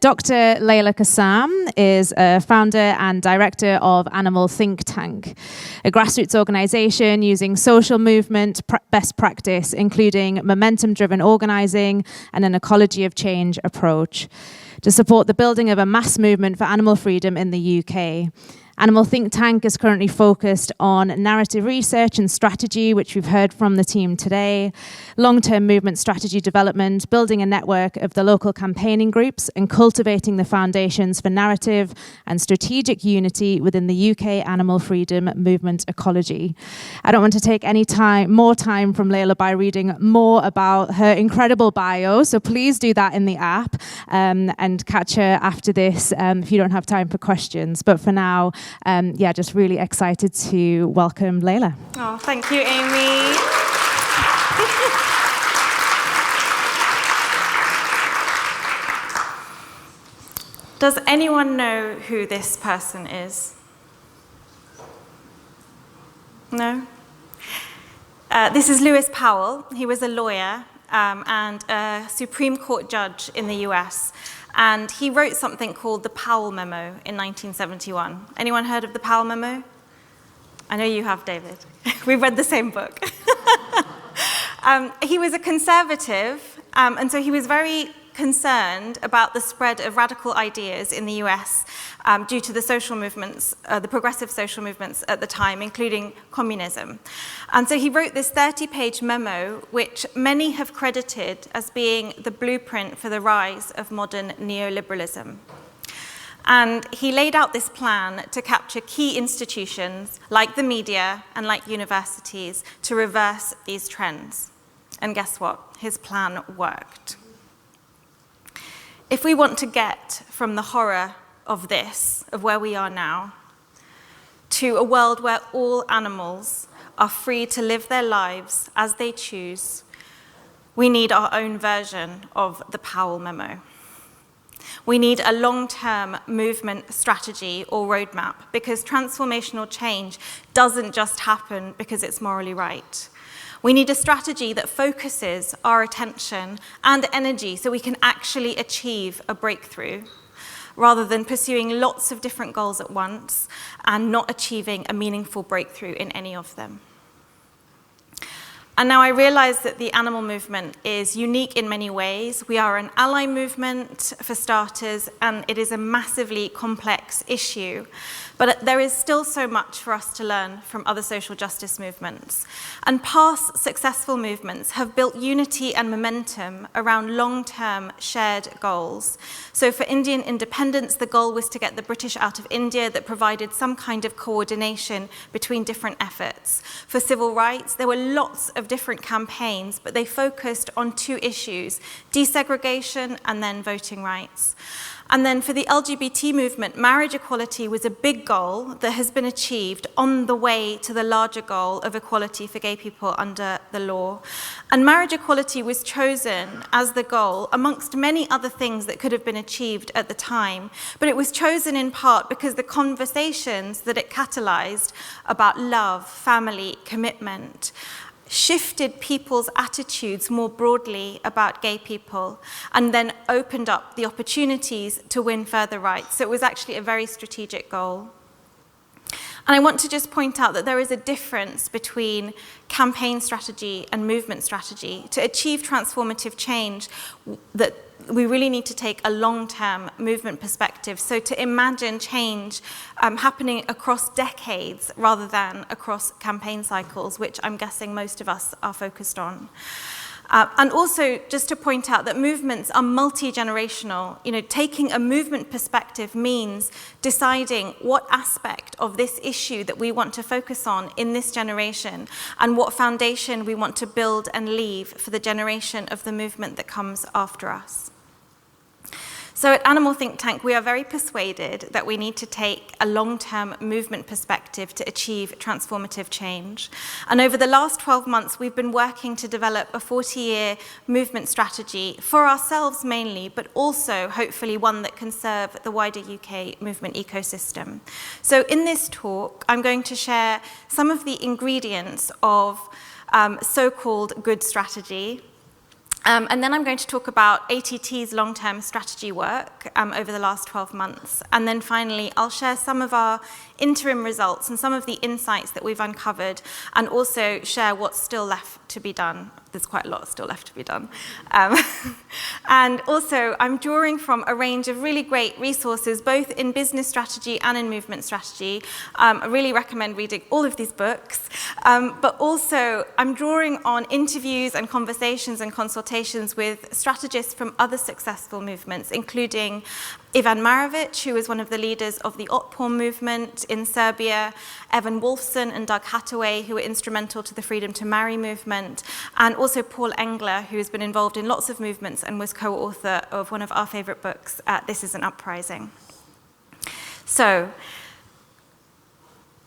Dr. Laila Kassam is a founder and director of Animal Think Tank, a grassroots organization using social movement best practice, including momentum-driven organizing and an ecology of change approach, to support the building of a mass movement for animal freedom in the UK. Animal Think Tank is currently focused on narrative research and strategy, which we've heard from the team today, long-term movement strategy development, building a network of the local campaigning groups, and cultivating the foundations for narrative and strategic unity within the UK animal freedom movement ecology. I don't want to take any more time from Laila by reading more about her incredible bio, so please do that in the app and catch her after this if you don't have time for questions. But for now, just really excited to welcome Laila. Oh, thank you, Amy. Does anyone know who this person is? No? This is Lewis Powell. He was a lawyer and a Supreme Court judge in the US. And he wrote something called the Powell Memo in 1971. Anyone heard of the Powell Memo? I know you have, David. We've read the same book. He was a conservative, and so he was very concerned about the spread of radical ideas in the US due to the social movements, the progressive social movements at the time, including communism. And so he wrote this 30-page memo, which many have credited as being the blueprint for the rise of modern neoliberalism. And he laid out this plan to capture key institutions like the media and like universities to reverse these trends. And guess what? His plan worked. If we want to get from the horror of this, of where we are now, to a world where all animals are free to live their lives as they choose, we need our own version of the Powell Memo. We need a long-term movement strategy or roadmap, because transformational change doesn't just happen because it's morally right. We need a strategy that focuses our attention and energy so we can actually achieve a breakthrough, rather than pursuing lots of different goals at once and not achieving a meaningful breakthrough in any of them. And now I realize that the animal movement is unique in many ways. We are an ally movement, for starters, and it is a massively complex issue. But there is still so much for us to learn from other social justice movements. And past successful movements have built unity and momentum around long-term shared goals. So for Indian independence, the goal was to get the British out of India. That provided some kind of coordination between different efforts. For civil rights, there were lots of different campaigns, but they focused on two issues: desegregation and then voting rights. And then for the LGBT movement, marriage equality was a big goal that has been achieved on the way to the larger goal of equality for gay people under the law. And marriage equality was chosen as the goal amongst many other things that could have been achieved at the time. But it was chosen in part because the conversations that it catalyzed about love, family, commitment, shifted people's attitudes more broadly about gay people, and then opened up the opportunities to win further rights. So it was actually a very strategic goal. And I want to just point out that there is a difference between campaign strategy and movement strategy. To achieve transformative change, that we really need to take a long-term movement perspective. So to imagine change happening across decades rather than across campaign cycles, which I'm guessing most of us are focused on. And also, just to point out that movements are multi-generational. Taking a movement perspective means deciding what aspect of this issue that we want to focus on in this generation, and what foundation we want to build and leave for the generation of the movement that comes after us. So at Animal Think Tank, we are very persuaded that we need to take a long-term movement perspective to achieve transformative change. And over the last 12 months, we've been working to develop a 40-year movement strategy for ourselves mainly, but also hopefully one that can serve the wider UK movement ecosystem. So in this talk, I'm going to share some of the ingredients of so-called good strategy, And then I'm going to talk about ATT's long-term strategy work over the last 12 months. And then finally, I'll share some of our interim results and some of the insights that we've uncovered, and also share what's still left to be done. There's quite a lot still left to be done. And also, I'm drawing from a range of really great resources, both in business strategy and in movement strategy. I really recommend reading all of these books. But also, I'm drawing on interviews and conversations and consultations with strategists from other successful movements, including Ivan Marovic, who was one of the leaders of the Otpor movement in Serbia, Evan Wolfson and Doug Hathaway, who were instrumental to the Freedom to Marry movement, and also Paul Engler, who has been involved in lots of movements and was co-author of one of our favorite books, This Is an Uprising. So,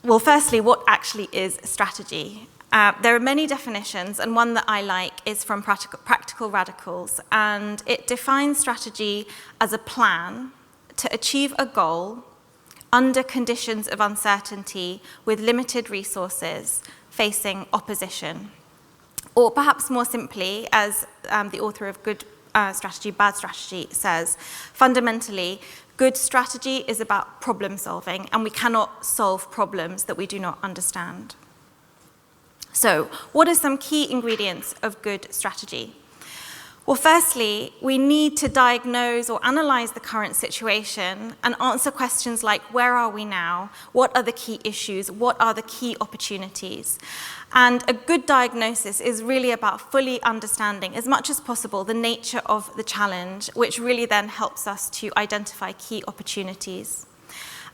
well, firstly, what actually is strategy? There are many definitions, and one that I like is from Practical Radicals, and it defines strategy as a plan to achieve a goal under conditions of uncertainty with limited resources facing opposition. Or perhaps more simply, as the author of Good Strategy, Bad Strategy says, fundamentally, good strategy is about problem solving, and we cannot solve problems that we do not understand. So, what are some key ingredients of good strategy? Well, firstly, we need to diagnose or analyze the current situation and answer questions like, where are we now? What are the key issues? What are the key opportunities? And a good diagnosis is really about fully understanding, as much as possible, the nature of the challenge, which really then helps us to identify key opportunities.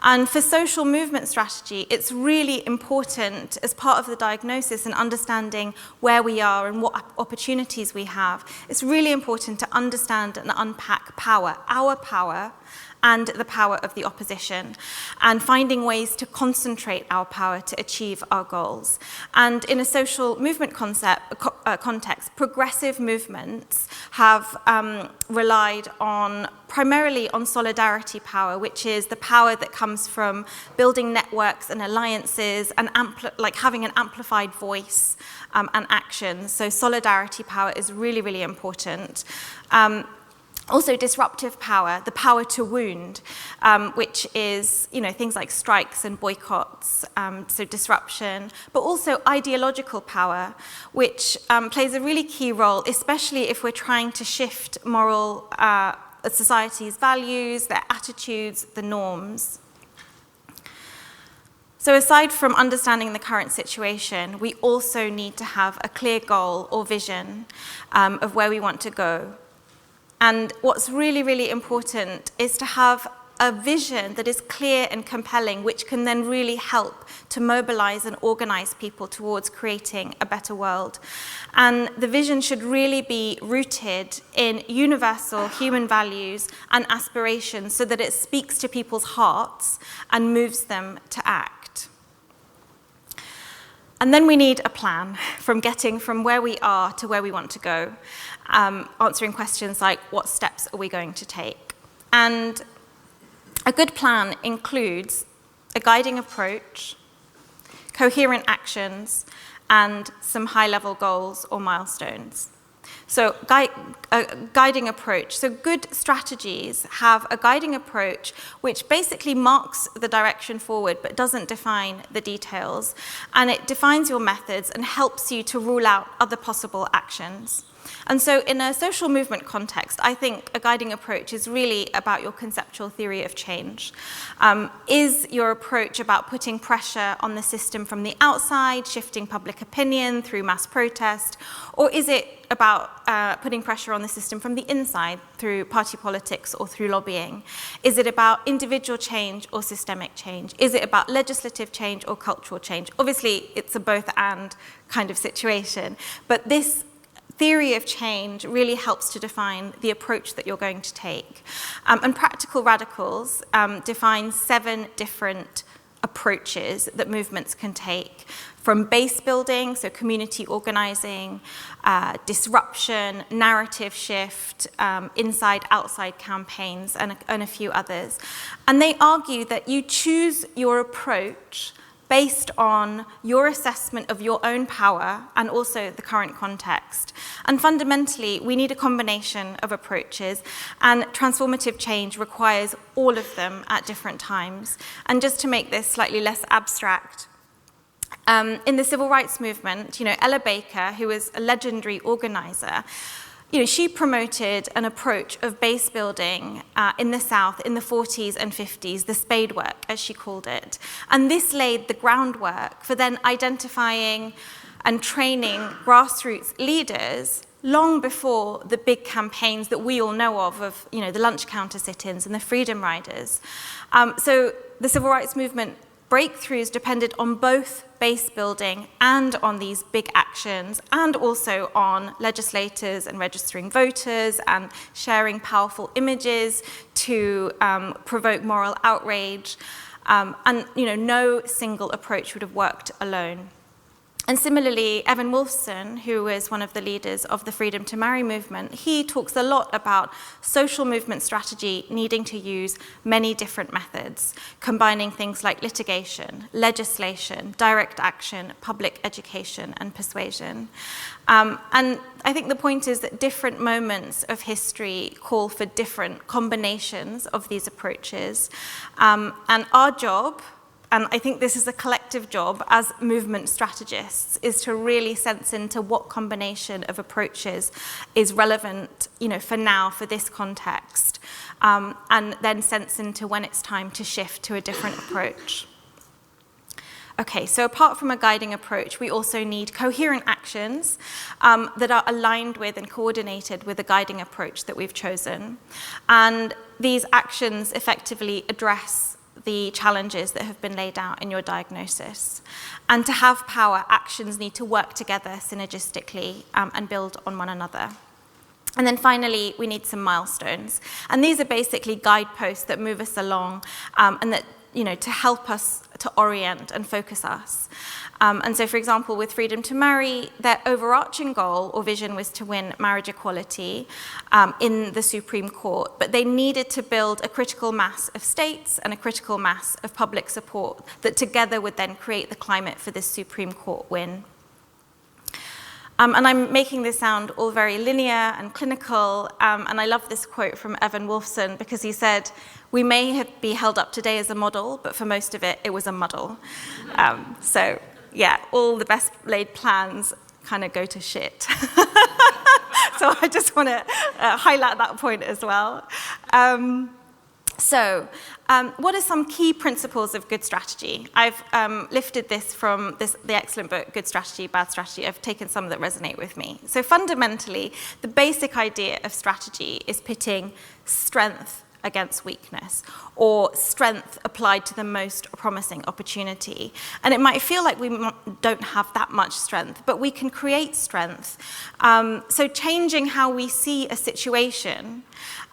And for social movement strategy, it's really important, as part of the diagnosis and understanding where we are and what opportunities we have, it's really important to understand and unpack power, our power, and the power of the opposition, and finding ways to concentrate our power to achieve our goals. And in a social movement context, progressive movements have relied primarily on solidarity power, which is the power that comes from building networks and alliances and having an amplified voice and action. So solidarity power is really, really important. Also, disruptive power, the power to wound, which is, things like strikes and boycotts, so disruption, but also ideological power, which plays a really key role, especially if we're trying to shift society's values, their attitudes, the norms. So aside from understanding the current situation, we also need to have a clear goal or vision of where we want to go. And what's really, really important is to have a vision that is clear and compelling, which can then really help to mobilize and organize people towards creating a better world. And the vision should really be rooted in universal human values and aspirations so that it speaks to people's hearts and moves them to act. And then we need a plan from getting from where we are to where we want to go, answering questions like, what steps are we going to take? And a good plan includes a guiding approach, coherent actions, and some high-level goals or milestones. So a guiding approach. So good strategies have a guiding approach which basically marks the direction forward but doesn't define the details. And it defines your methods and helps you to rule out other possible actions. And so in a social movement context, I think a guiding approach is really about your conceptual theory of change. Is your approach about putting pressure on the system from the outside, shifting public opinion through mass protest, or is it about putting pressure on the system from the inside through party politics or through lobbying? Is it about individual change or systemic change? Is it about legislative change or cultural change? Obviously, it's a both and kind of situation, but this theory of change really helps to define the approach that you're going to take. And Practical Radicals defines 7 different approaches that movements can take, from base building, so community organizing, disruption, narrative shift, inside-outside campaigns, and a few others. And they argue that you choose your approach based on your assessment of your own power and also the current context. And fundamentally, we need a combination of approaches, and transformative change requires all of them at different times. And just to make this slightly less abstract, in the civil rights movement, Ella Baker, who was a legendary organizer, she promoted an approach of base building in the South in the 40s and 50s, the spade work, as she called it. And this laid the groundwork for then identifying and training grassroots leaders long before the big campaigns that we all know of the lunch counter sit-ins and the freedom riders. So the civil rights movement breakthroughs depended on both base building and on these big actions, and also on legislators and registering voters and sharing powerful images to provoke moral outrage. And no single approach would have worked alone. And similarly, Evan Wolfson, who is one of the leaders of the Freedom to Marry movement, he talks a lot about social movement strategy needing to use many different methods, combining things like litigation, legislation, direct action, public education, and persuasion. And I think the point is that different moments of history call for different combinations of these approaches. And our job, and I think this is a collective job as movement strategists, is to really sense into what combination of approaches is relevant, for now, for this context, and then sense into when it's time to shift to a different approach. Okay, so apart from a guiding approach, we also need coherent actions that are aligned with and coordinated with the guiding approach that we've chosen. And these actions effectively address the challenges that have been laid out in your diagnosis. And to have power, actions need to work together synergistically and build on one another. And then finally, we need some milestones. And these are basically guideposts that move us along and that, to help us to orient and focus us. And so, for example, with Freedom to Marry, their overarching goal or vision was to win marriage equality in the Supreme Court, but they needed to build a critical mass of states and a critical mass of public support that together would then create the climate for this Supreme Court win. And I'm making this sound all very linear and clinical, and I love this quote from Evan Wolfson, because he said, "We may be held up today as a model, but for most of it, it was a muddle." So yeah, all the best laid plans kind of go to shit. So I just want to highlight that point as well. What are some key principles of good strategy? I've lifted this from the excellent book, Good Strategy, Bad Strategy. I've taken some that resonate with me. So fundamentally, the basic idea of strategy is pitting strength against weakness, or strength applied to the most promising opportunity. And it might feel like we don't have that much strength, but we can create strength. So changing how we see a situation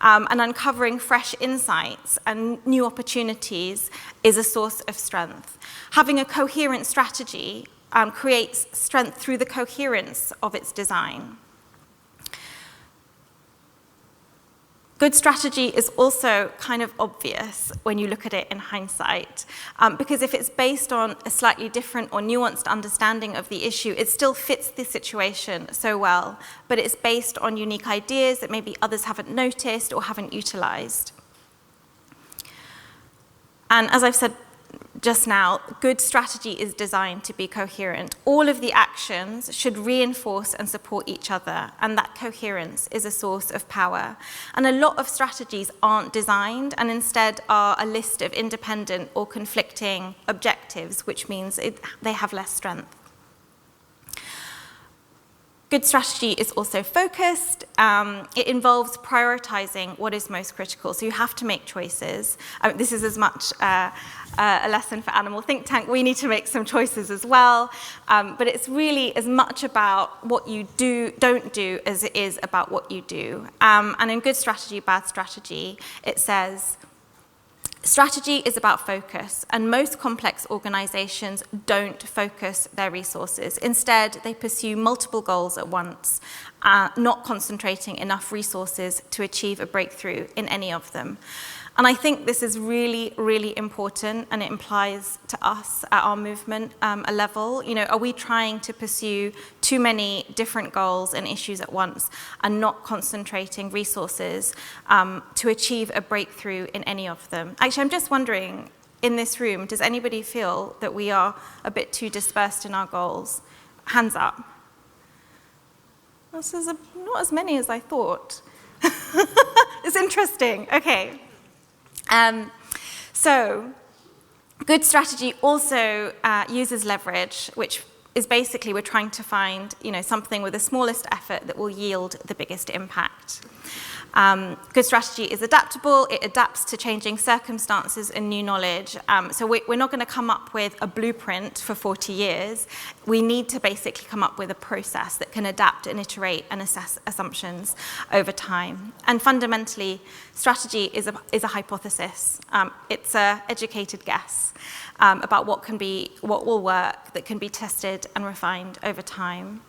and uncovering fresh insights and new opportunities is a source of strength. Having a coherent strategy creates strength through the coherence of its design. Good strategy is also kind of obvious when you look at it in hindsight, because if it's based on a slightly different or nuanced understanding of the issue, it still fits the situation so well, but it's based on unique ideas that maybe others haven't noticed or haven't utilized. And as I've said just now, good strategy is designed to be coherent. All of the actions should reinforce and support each other, and that coherence is a source of power. And a lot of strategies aren't designed and instead are a list of independent or conflicting objectives, which means they have less strength. Good strategy is also focused. It involves prioritizing what is most critical. So you have to make choices. This is as much a lesson for Animal Think Tank. We need to make some choices as well. But it's really as much about what you don't do as it is about what you do. And in Good Strategy, Bad Strategy, it says, strategy is about focus, and most complex organizations don't focus their resources. Instead, they pursue multiple goals at once, not concentrating enough resources to achieve a breakthrough in any of them. And I think this is really, really important, and it implies to us at our movement a level. Are we trying to pursue too many different goals and issues at once and not concentrating resources to achieve a breakthrough in any of them? Actually, I'm just wondering, in this room, does anybody feel that we are a bit too dispersed in our goals? Hands up. This is not as many as I thought. It's interesting. Okay. So, good strategy also uses leverage, which is basically we're trying to find, something with the smallest effort that will yield the biggest impact. Good strategy is adaptable. It adapts to changing circumstances and new knowledge. So we're not going to come up with a blueprint for 40 years. We need to basically come up with a process that can adapt and iterate and assess assumptions over time. And fundamentally, strategy is a hypothesis. It's an educated guess about what will work, that can be tested and refined over time.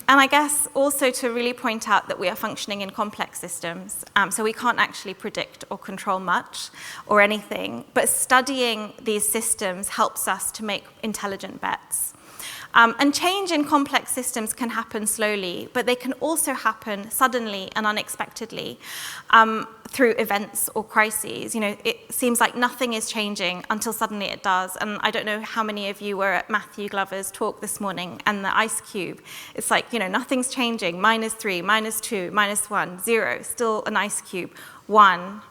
And I guess also to really point out that we are functioning in complex systems, so we can't actually predict or control much or anything, but studying these systems helps us to make intelligent bets. And change in complex systems can happen slowly, but they can also happen suddenly and unexpectedly through events or crises. It seems like nothing is changing until suddenly it does. And I don't know how many of you were at Matthew Glover's talk this morning and the ice cube. It's like, nothing's changing. -3, -2, -1, 0, still an ice cube. 1,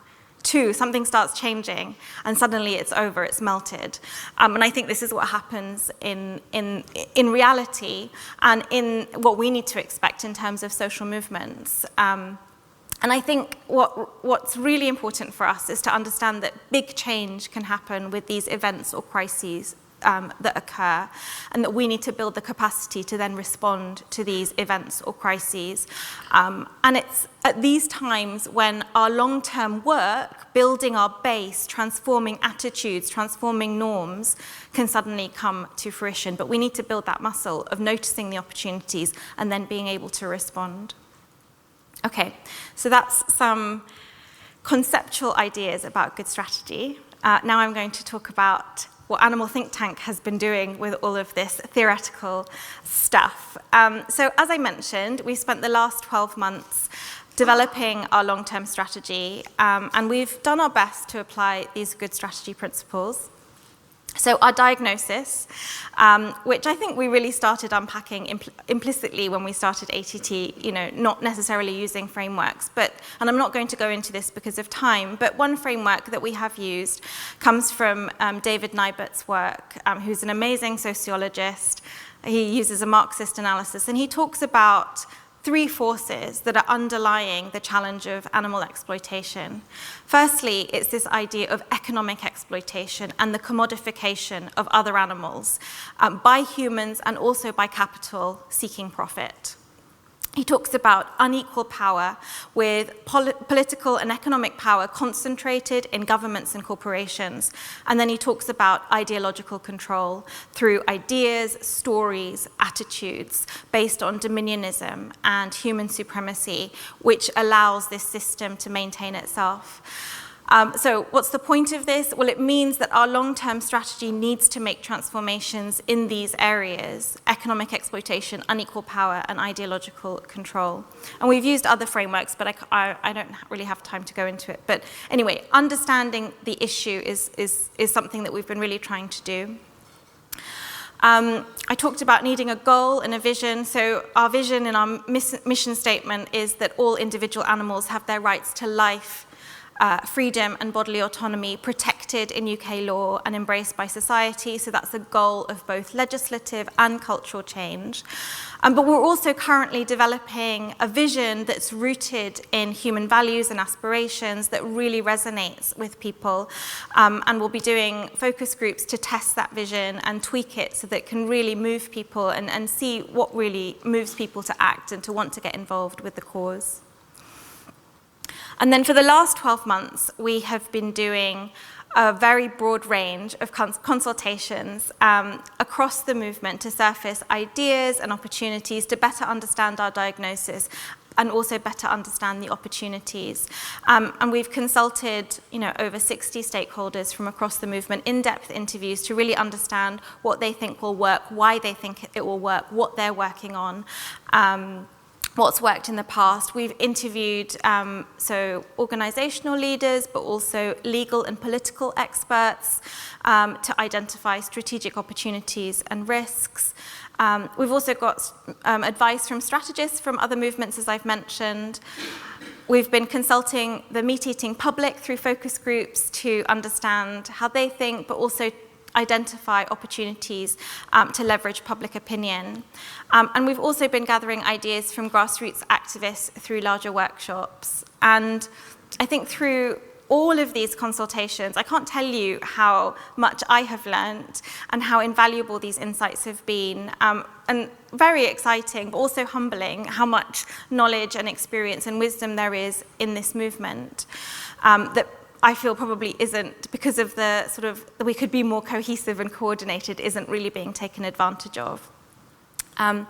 2, something starts changing, and suddenly it's over, it's melted. And I think this is what happens in reality and in what we need to expect in terms of social movements. And I think what's really important for us is to understand that big change can happen with these events or crises that occur, and that we need to build the capacity to then respond to these events or crises. And it's at these times when our long-term work, building our base, transforming attitudes, transforming norms, can suddenly come to fruition. But we need to build that muscle of noticing the opportunities and then being able to respond. Okay, so that's some conceptual ideas about good strategy. Now I'm going to talk about what Animal Think Tank has been doing with all of this theoretical stuff. So as I mentioned, we spent the last 12 months developing our long-term strategy, and we've done our best to apply these good strategy principles. So our diagnosis, which I think we really started unpacking implicitly when we started ATT, not necessarily using frameworks, and I'm not going to go into this because of time, but one framework that we have used comes from David Neibert's work, who's an amazing sociologist. He uses a Marxist analysis, and he talks about 3 forces that are underlying the challenge of animal exploitation. Firstly, it's this idea of economic exploitation and the commodification of other animals by humans and also by capital seeking profit. He talks about unequal power with political and economic power concentrated in governments and corporations. And then he talks about ideological control through ideas, stories, attitudes based on dominionism and human supremacy, which allows this system to maintain itself. So what's the point of this? Well, it means that our long-term strategy needs to make transformations in these areas: economic exploitation, unequal power, and ideological control. And we've used other frameworks, but I don't really have time to go into it. But anyway, understanding the issue is something that we've been really trying to do. I talked about needing a goal and a vision. So our vision in our mission statement is that all individual animals have their rights to life, freedom and bodily autonomy protected in UK law and embraced by society. So that's a goal of both legislative and cultural change. But we're also currently developing a vision that's rooted in human values and aspirations that really resonates with people. And we'll be doing focus groups to test that vision and tweak it so that it can really move people and see what really moves people to act and to want to get involved with the cause. And then for the last 12 months, we have been doing a very broad range of consultations across the movement to surface ideas and opportunities to better understand our diagnosis and also better understand the opportunities. And we've consulted, over 60 stakeholders from across the movement, in-depth interviews to really understand what they think will work, why they think it will work, what they're working on, what's worked in the past. We've interviewed organizational leaders, but also legal and political experts to identify strategic opportunities and risks. We've also got advice from strategists from other movements, as I've mentioned. We've been consulting the meat-eating public through focus groups to understand how they think, but also identify opportunities to leverage public opinion. And we've also been gathering ideas from grassroots activists through larger workshops. And I think through all of these consultations, I can't tell you how much I have learned and how invaluable these insights have been. And very exciting, but also humbling, how much knowledge and experience and wisdom there is in this movement that I feel probably isn't, because of the we could be more cohesive and coordinated, isn't really being taken advantage of. And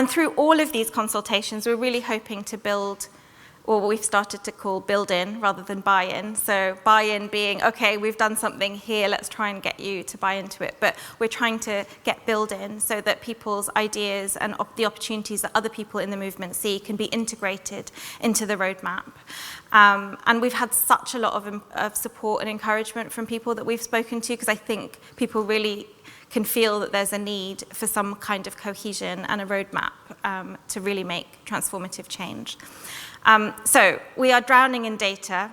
through all of these consultations, we're really hoping to build, or what we've started to call build-in rather than buy-in. So buy-in being, okay, we've done something here, let's try and get you to buy into it. But we're trying to get build-in so that people's ideas and the opportunities that other people in the movement see can be integrated into the roadmap. And we've had such a lot of support and encouragement from people that we've spoken to, because I think people really can feel that there's a need for some kind of cohesion and a roadmap to really make transformative change. So we are drowning in data,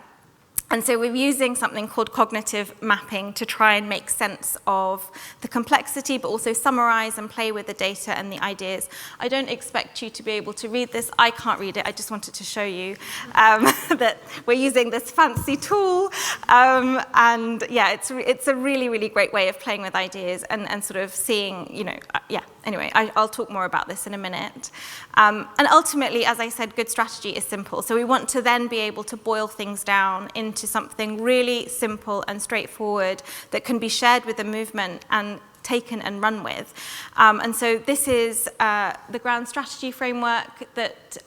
and so we're using something called cognitive mapping to try and make sense of the complexity, but also summarize and play with the data and the ideas. I don't expect you to be able to read this. I can't read it. I just wanted to show you that we're using this fancy tool. And yeah, it's a really, really great way of playing with ideas and sort of seeing, anyway, I'll talk more about this in a minute. And ultimately, as I said, good strategy is simple. So we want to then be able to boil things down into something really simple and straightforward that can be shared with the movement and taken and run with. And so this is the ground strategy framework that,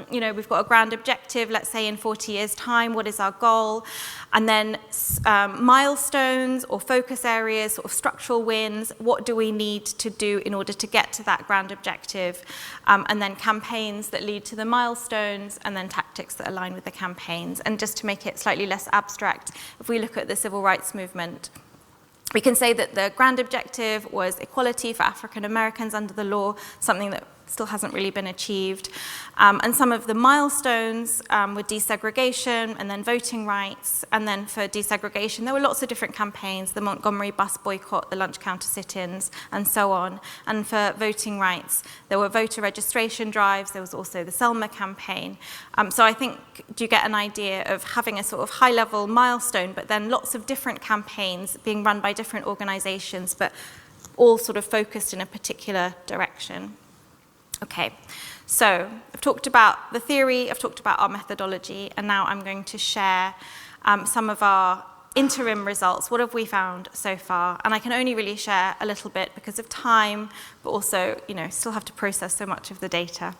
we've got a ground objective, let's say in 40 years' time, what is our goal? And then milestones or focus areas, sort of structural wins, what do we need to do in order to get to that ground objective? And then campaigns that lead to the milestones, and then tactics that align with the campaigns. And just to make it slightly less abstract, if we look at the civil rights movement, we can say that the grand objective was equality for African Americans under the law, something that still hasn't really been achieved. And some of the milestones were desegregation and then voting rights. And then for desegregation, there were lots of different campaigns, the Montgomery bus boycott, the lunch counter sit-ins, and so on. And for voting rights, there were voter registration drives. There was also the Selma campaign. So I think, do you get an idea of having a sort of high-level milestone, but then lots of different campaigns being run by different organizations, but all sort of focused in a particular direction. Okay, so I've talked about the theory, I've talked about our methodology, and now I'm going to share some of our interim results. What have we found so far? And I can only really share a little bit because of time, but also, still have to process so much of the data.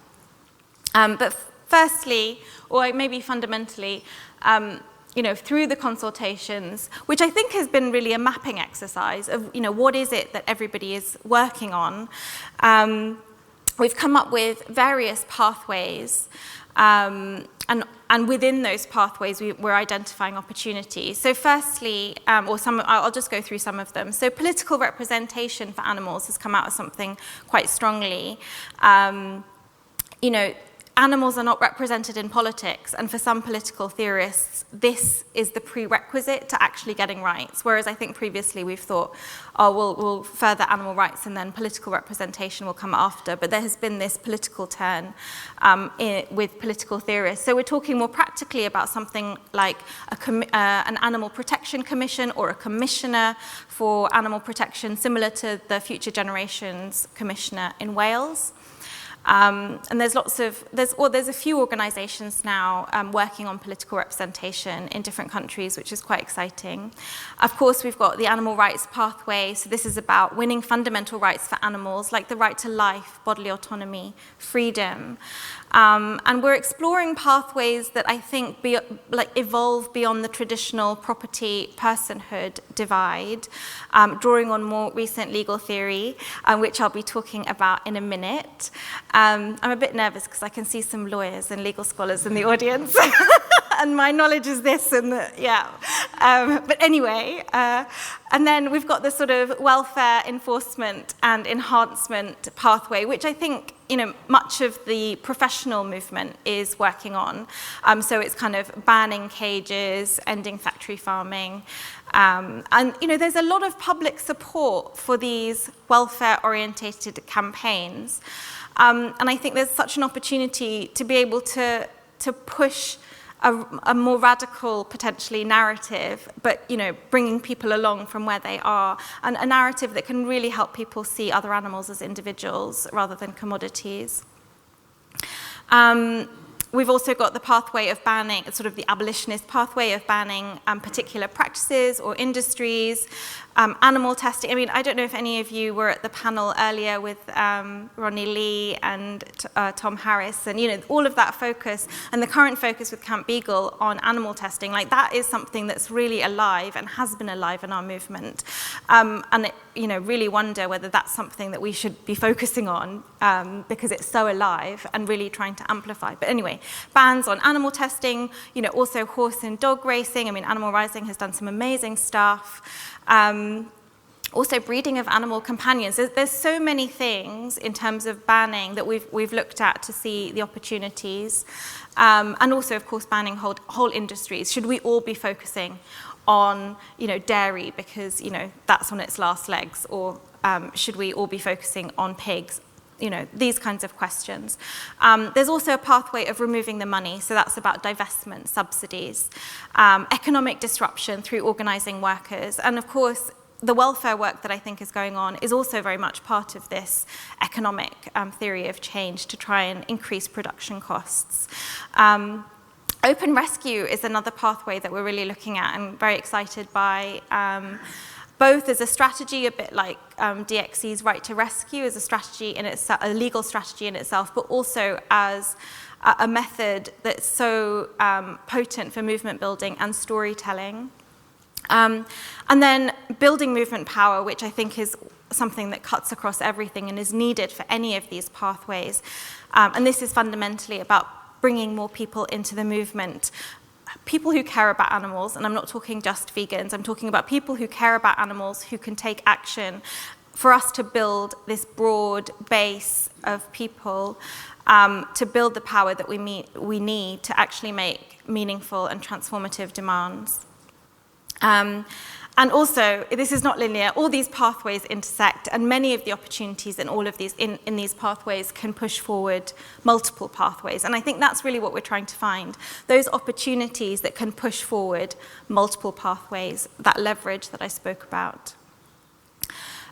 But firstly, or maybe fundamentally, through the consultations, which I think has been really a mapping exercise of, what is it that everybody is working on? We've come up with various pathways, and within those pathways, we're identifying opportunities. So firstly, I'll just go through some of them. So political representation for animals has come out as something quite strongly. Animals are not represented in politics, and for some political theorists, this is the prerequisite to actually getting rights, whereas I think previously we've thought, we'll further animal rights and then political representation will come after, but there has been this political turn with political theorists. So we're talking more practically about something like an animal protection commission or a commissioner for animal protection, similar to the Future Generations Commissioner in Wales. And there's a few organizations now working on political representation in different countries, which is quite exciting. Of course, we've got the animal rights pathway. So this is about winning fundamental rights for animals, like the right to life, bodily autonomy, freedom. And we're exploring pathways that I think evolve beyond the traditional property personhood divide, drawing on more recent legal theory, which I'll be talking about in a minute. I'm a bit nervous because I can see some lawyers and legal scholars in the audience. And my knowledge is this and that, yeah. But anyway, and then we've got the sort of welfare enforcement and enhancement pathway, which I think, much of the professional movement is working on. So it's kind of banning cages, ending factory farming. And, there's a lot of public support for these welfare-orientated campaigns. And I think there's such an opportunity to be able to push a more radical, potentially, narrative, but, bringing people along from where they are, and a narrative that can really help people see other animals as individuals rather than commodities. We've also got the pathway of banning, sort of the abolitionist pathway of banning particular practices or industries, animal testing. I mean, I don't know if any of you were at the panel earlier with Ronnie Lee and Tom Harris, and all of that focus, and the current focus with Camp Beagle on animal testing, like that is something that's really alive and has been alive in our movement. And it, really wonder whether that's something that we should be focusing on because it's so alive and really trying to amplify. But anyway, bans on animal testing, also horse and dog racing. I mean, Animal Rising has done some amazing stuff. Also breeding of animal companions. There's so many things in terms of banning that we've looked at to see the opportunities. And also, of course, banning whole industries. Should we all be focusing on, dairy because, that's on its last legs? Or should we all be focusing on pigs? These kinds of questions. There's also a pathway of removing the money, so that's about divestment, subsidies, economic disruption through organizing workers, and of course, the welfare work that I think is going on is also very much part of this economic theory of change to try and increase production costs. Open rescue is another pathway that we're really looking at and very excited by. Both as a strategy, a bit like DXE's right to rescue, as a strategy in itself, a legal strategy in itself, but also as a method that's so potent for movement building and storytelling. And then building movement power, which I think is something that cuts across everything and is needed for any of these pathways. And this is fundamentally about bringing more people into the movement. People who care about animals, and I'm not talking just vegans, I'm talking about people who care about animals, who can take action, for us to build this broad base of people to build the power that we need to actually make meaningful and transformative demands. And also, this is not linear. All these pathways intersect, and many of the opportunities in all of these in these pathways can push forward multiple pathways. And I think that's really what we're trying to find, those opportunities that can push forward multiple pathways, that leverage that I spoke about.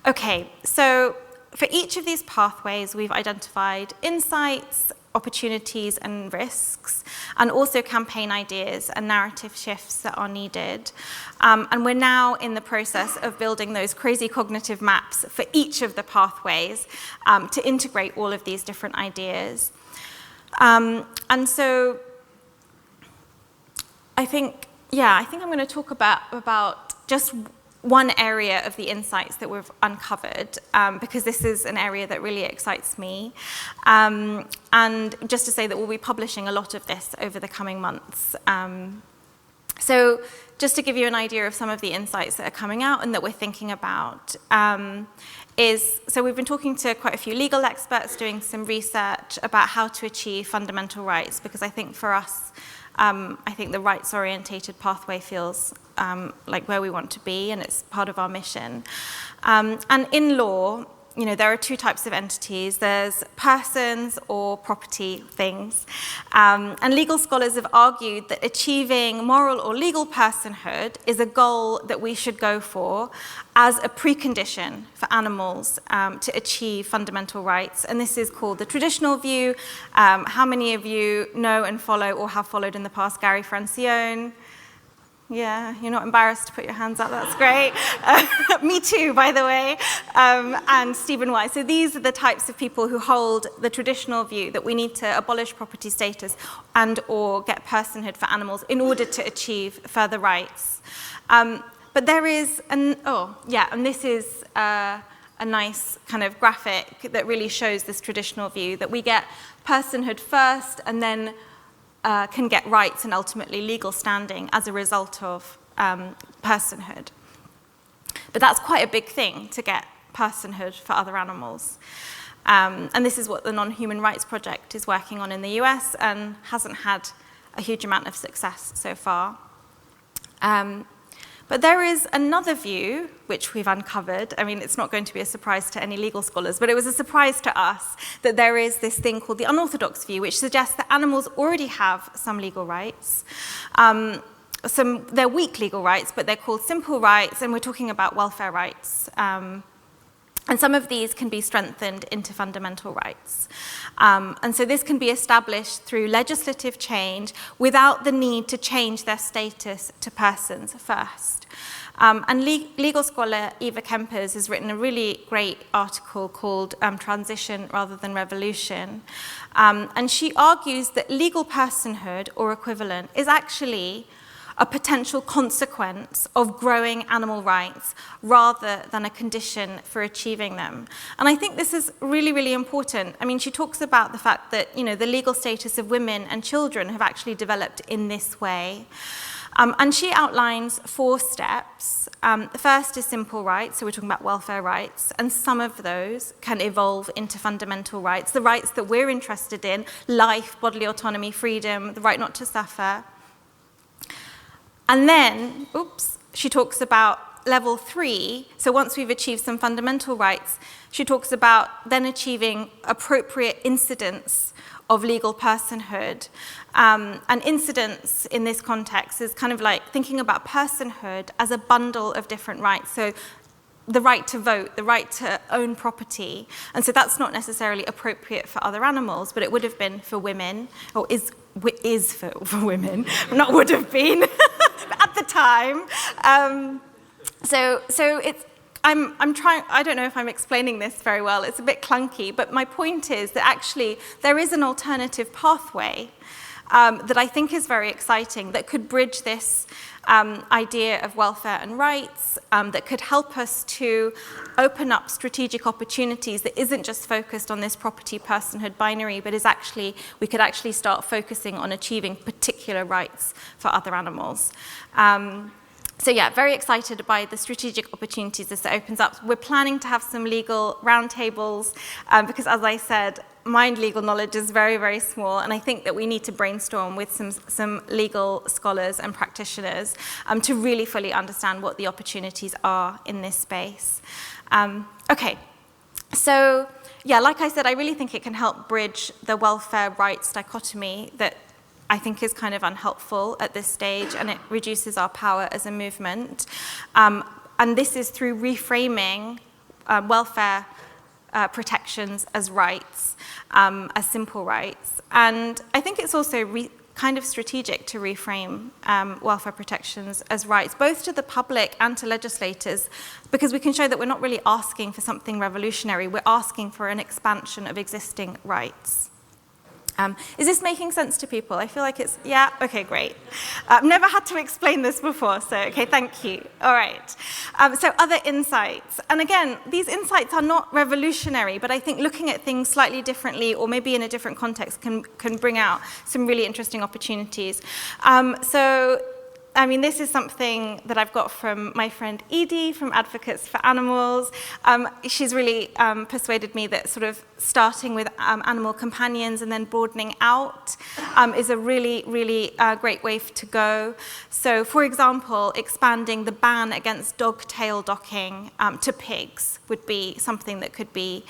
Okay, so for each of these pathways, we've identified insights, opportunities and risks, and also campaign ideas and narrative shifts that are needed. And we're now in the process of building those crazy cognitive maps for each of the pathways to integrate all of these different ideas. And so I think I'm going to talk about just one area of the insights that we've uncovered, because this is an area that really excites me. And just to say that we'll be publishing a lot of this over the coming months. So just to give you an idea of some of the insights that are coming out and that we're thinking about, so we've been talking to quite a few legal experts, doing some research about how to achieve fundamental rights, because I think for us, I think the rights-orientated pathway feels like where we want to be, and it's part of our mission. And in law, there are two types of entities. There's persons or property things. And legal scholars have argued that achieving moral or legal personhood is a goal that we should go for as a precondition for animals to achieve fundamental rights. And this is called the traditional view. How many of you know and follow or have followed in the past Gary Francione? Yeah, you're not embarrassed to put your hands up, that's great. Me too, by the way, and Stephen Wise. So these are the types of people who hold the traditional view that we need to abolish property status and or get personhood for animals in order to achieve further rights. But there is, and this is a nice kind of graphic that really shows this traditional view that we get personhood first and then can get rights and ultimately legal standing as a result of personhood. But that's quite a big thing to get personhood for other animals. And this is what the Non-Human Rights Project is working on in the US and hasn't had a huge amount of success so far. But there is another view, which we've uncovered. I mean, it's not going to be a surprise to any legal scholars, but it was a surprise to us that there is this thing called the unorthodox view, which suggests that animals already have some legal rights. They're weak legal rights, but they're called simple rights, and we're talking about welfare rights. And some of these can be strengthened into fundamental rights. And so this can be established through legislative change without the need to change their status to persons first. And legal scholar Eva Kempers has written a really great article called Transition Rather Than Revolution. And she argues that legal personhood or equivalent is actually a potential consequence of growing animal rights rather than a condition for achieving them. And I think this is really, really important. I mean, she talks about the fact that, the legal status of women and children have actually developed in this way. And she outlines 4 steps. The first is simple rights, so we're talking about welfare rights, and some of those can evolve into fundamental rights, the rights that we're interested in: life, bodily autonomy, freedom, the right not to suffer. And then, she talks about level 3. So once we've achieved some fundamental rights, she talks about then achieving appropriate incidence of legal personhood. And incidence in this context is kind of like thinking about personhood as a bundle of different rights. So the right to vote, the right to own property. And so that's not necessarily appropriate for other animals, but it would have been for women, or is for women, not would have been at the time. So it's, I'm trying, I don't know if I'm explaining this very well, it's a bit clunky, but my point is that actually there is an alternative pathway that I think is very exciting, that could bridge this idea of welfare and rights, that could help us to open up strategic opportunities that isn't just focused on this property personhood binary, but is actually, we could actually start focusing on achieving particular rights for other animals. So yeah, very excited by the strategic opportunities this opens up. We're planning to have some legal roundtables because, as I said, my legal knowledge is very, very small, and I think that we need to brainstorm with some legal scholars and practitioners to really fully understand what the opportunities are in this space. Okay, so yeah, like I said, I really think it can help bridge the welfare rights dichotomy that I think is kind of unhelpful at this stage, and it reduces our power as a movement. And this is through reframing welfare protections as rights, as simple rights. And I think it's also kind of strategic to reframe welfare protections as rights, both to the public and to legislators, because we can show that we're not really asking for something revolutionary, we're asking for an expansion of existing rights. Is this making sense to people? I feel like it's, yeah, okay, great. I've never had to explain this before, so okay, thank you. All right. So other insights. And again, these insights are not revolutionary, but I think looking at things slightly differently or maybe in a different context can bring out some really interesting opportunities. So, I mean, this is something that I've got from my friend Edie from Advocates for Animals. She's really persuaded me that sort of starting with animal companions and then broadening out is a really, really great way to go. So, for example, expanding the ban against dog tail docking to pigs would be something that could be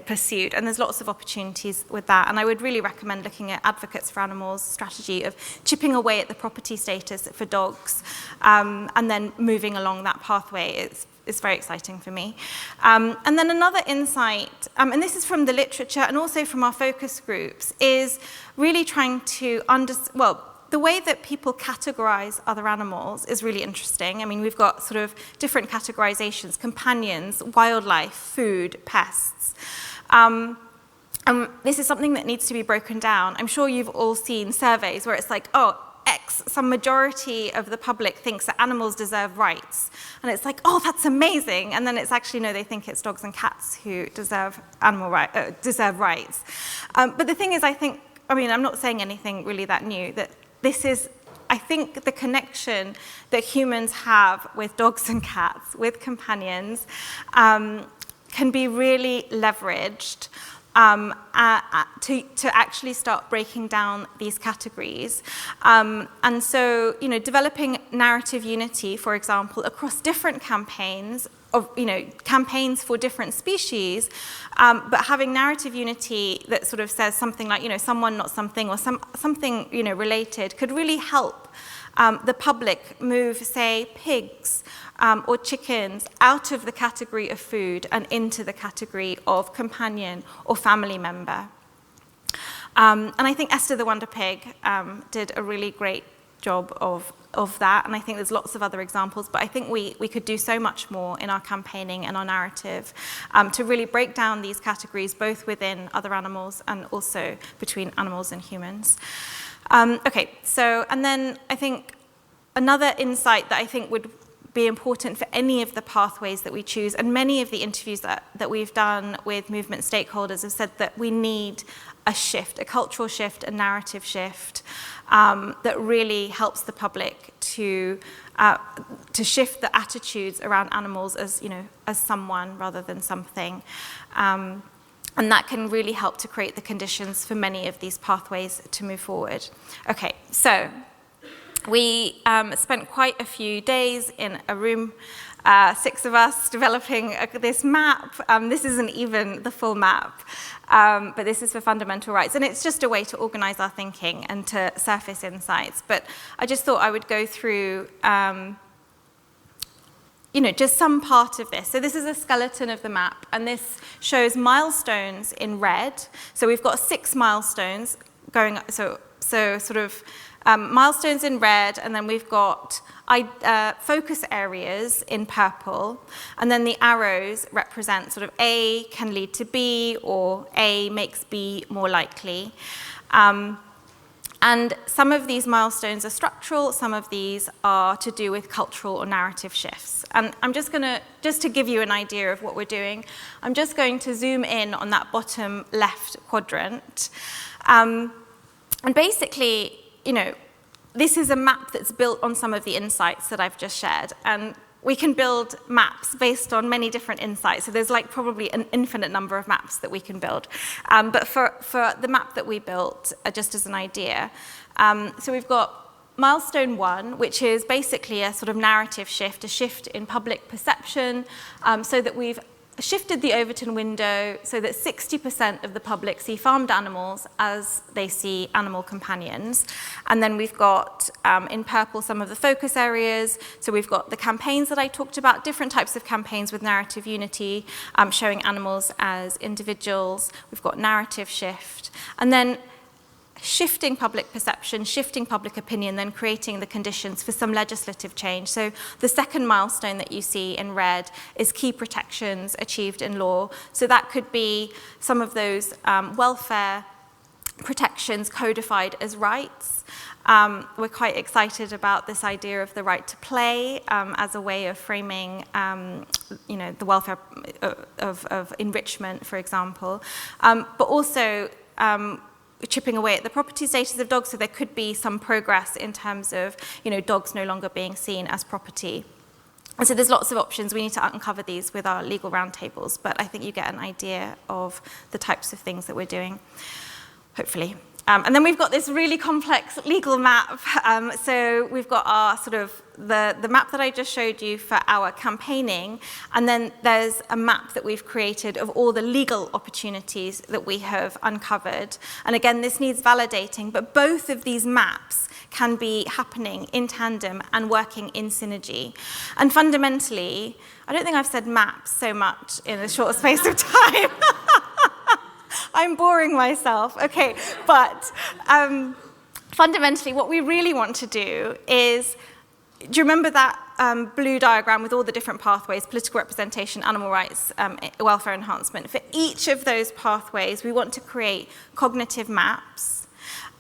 pursued. And there's lots of opportunities with that. And I would really recommend looking at Advocates for Animals' strategy of chipping away at the property status for dogs and then moving along that pathway. It's very exciting for me. And then another insight, and this is from the literature and also from our focus groups, is really trying to the the way that people categorize other animals is really interesting. I mean, we've got sort of different categorizations: companions, wildlife, food, pests. This is something that needs to be broken down. I'm sure you've all seen surveys where it's like, oh, some majority of the public thinks that animals deserve rights. And it's like, oh, that's amazing. And then it's actually, no, they think it's dogs and cats who deserve rights. But the thing is, I'm not saying anything really that new, that this is, I think, the connection that humans have with dogs and cats, with companions, can be really leveraged to actually start breaking down these categories. And so, developing narrative unity, for example, across different campaigns, campaigns for different species, but having narrative unity that sort of says something like, someone, not something, or something, related, could really help the public move, say, pigs or chickens out of the category of food and into the category of companion or family member. And I think Esther the Wonder Pig did a really great job of that, and I think there's lots of other examples, but I think we could do so much more in our campaigning and our narrative to really break down these categories, both within other animals and also between animals and humans. And then I think another insight that I think would be important for any of the pathways that we choose, and many of the interviews that we've done with movement stakeholders have said that we need a shift, a cultural shift, a narrative shift that really helps the public to shift the attitudes around animals as someone rather than something. And that can really help to create the conditions for many of these pathways to move forward. Okay, so we spent quite a few days in a room, 6 of us, developing this map. This isn't even the full map, but this is for fundamental rights. And it's just a way to organize our thinking and to surface insights. But I just thought I would go through just some part of this. So this is a skeleton of the map, and this shows milestones in red. So we've got 6 milestones going, so sort of milestones in red, and then we've got focus areas in purple, and then the arrows represent sort of A can lead to B, or A makes B more likely. And some of these milestones are structural, some of these are to do with cultural or narrative shifts. And I'm just to give you an idea of what we're doing, I'm just going to zoom in on that bottom left quadrant. And basically, this is a map that's built on some of the insights that I've just shared. And we can build maps based on many different insights. So there's probably an infinite number of maps that we can build. But for the map that we built, just as an idea, so we've got milestone 1, which is basically a sort of narrative shift, a shift in public perception, so that we've shifted the Overton window so that 60% of the public see farmed animals as they see animal companions. And then we've got, in purple, some of the focus areas. So we've got the campaigns that I talked about, different types of campaigns with narrative unity, showing animals as individuals. We've got narrative shift. And then shifting public perception, shifting public opinion, then creating the conditions for some legislative change. So the second milestone that you see in red is key protections achieved in law. So that could be some of those welfare protections codified as rights. We're quite excited about this idea of the right to play as a way of framing the welfare of enrichment, for example, but also chipping away at the property status of dogs, so there could be some progress in terms of dogs no longer being seen as property. And so there's lots of options. We need to uncover these with our legal roundtables, but I think you get an idea of the types of things that we're doing, hopefully. And then we've got this really complex legal map. So we've got our sort of the map that I just showed you for our campaigning, and then there's a map that we've created of all the legal opportunities that we have uncovered. And again, this needs validating, but both of these maps can be happening in tandem and working in synergy. And fundamentally, I don't think I've said maps so much in a short space of time. I'm boring myself. Okay, but fundamentally, what we really want to do is, do you remember that blue diagram with all the different pathways, political representation, animal rights, welfare enhancement? For each of those pathways, we want to create cognitive maps,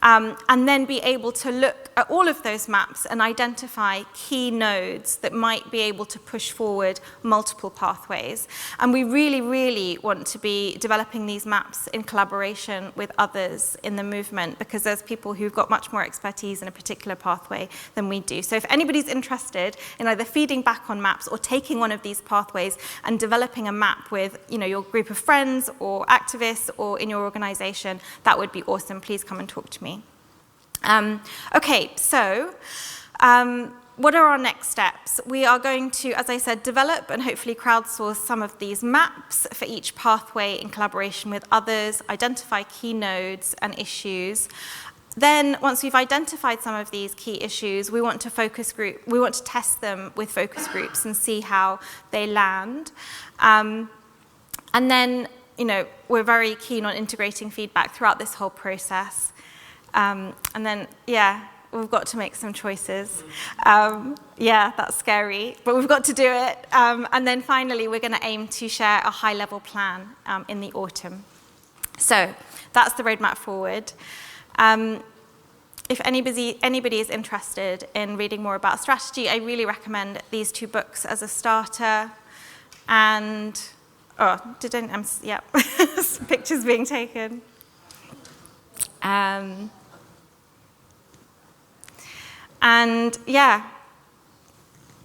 and then be able to look at all of those maps and identify key nodes that might be able to push forward multiple pathways. And we really, really want to be developing these maps in collaboration with others in the movement, because there's people who've got much more expertise in a particular pathway than we do. So if anybody's interested in either feeding back on maps or taking one of these pathways and developing a map with, you know, your group of friends or activists or in your organization, that would be awesome. Please come and talk to me. Okay, so what are our next steps? We are going to, as I said, develop and hopefully crowdsource some of these maps for each pathway in collaboration with others, identify key nodes and issues. Then, once we've identified some of these key issues, we want to test them with focus groups and see how they land. And then, you know, we're very keen on integrating feedback throughout this whole process. And then, yeah, we've got to make some choices. Yeah, that's scary, but we've got to do it. And then finally, we're going to aim to share a high-level plan in the autumn. So that's the roadmap forward. If anybody is interested in reading more about strategy, I really recommend these 2 books as a starter. And, yeah, pictures being taken. And yeah,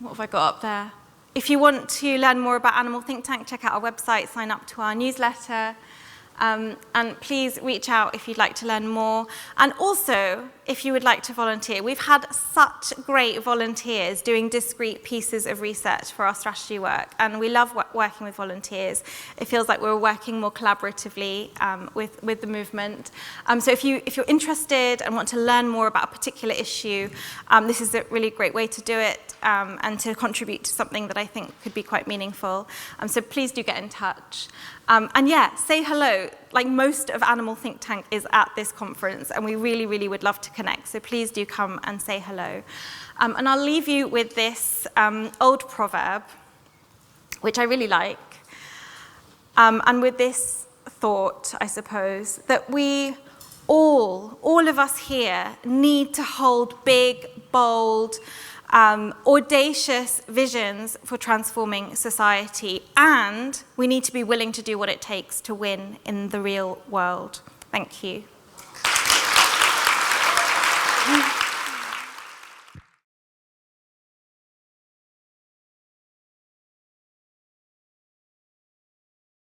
what have I got up there? If you want to learn more about Animal Think Tank, check out our website, sign up to our newsletter. And please reach out if you'd like to learn more. And also, if you would like to volunteer. We've had such great volunteers doing discrete pieces of research for our strategy work, and we love working with volunteers. It feels like we're working more collaboratively with the movement. So if you're interested and want to learn more about a particular issue, this is a really great way to do it and to contribute to something that I think could be quite meaningful. So please do get in touch. And yeah, say hello. Like, most of Animal Think Tank is at this conference, and we really, really would love to connect. So please do come and say hello. And I'll leave you with this old proverb, which I really like, and with this thought, I suppose, that we all of us here need to hold big, bold, audacious visions for transforming society, and we need to be willing to do what it takes to win in the real world. Thank you.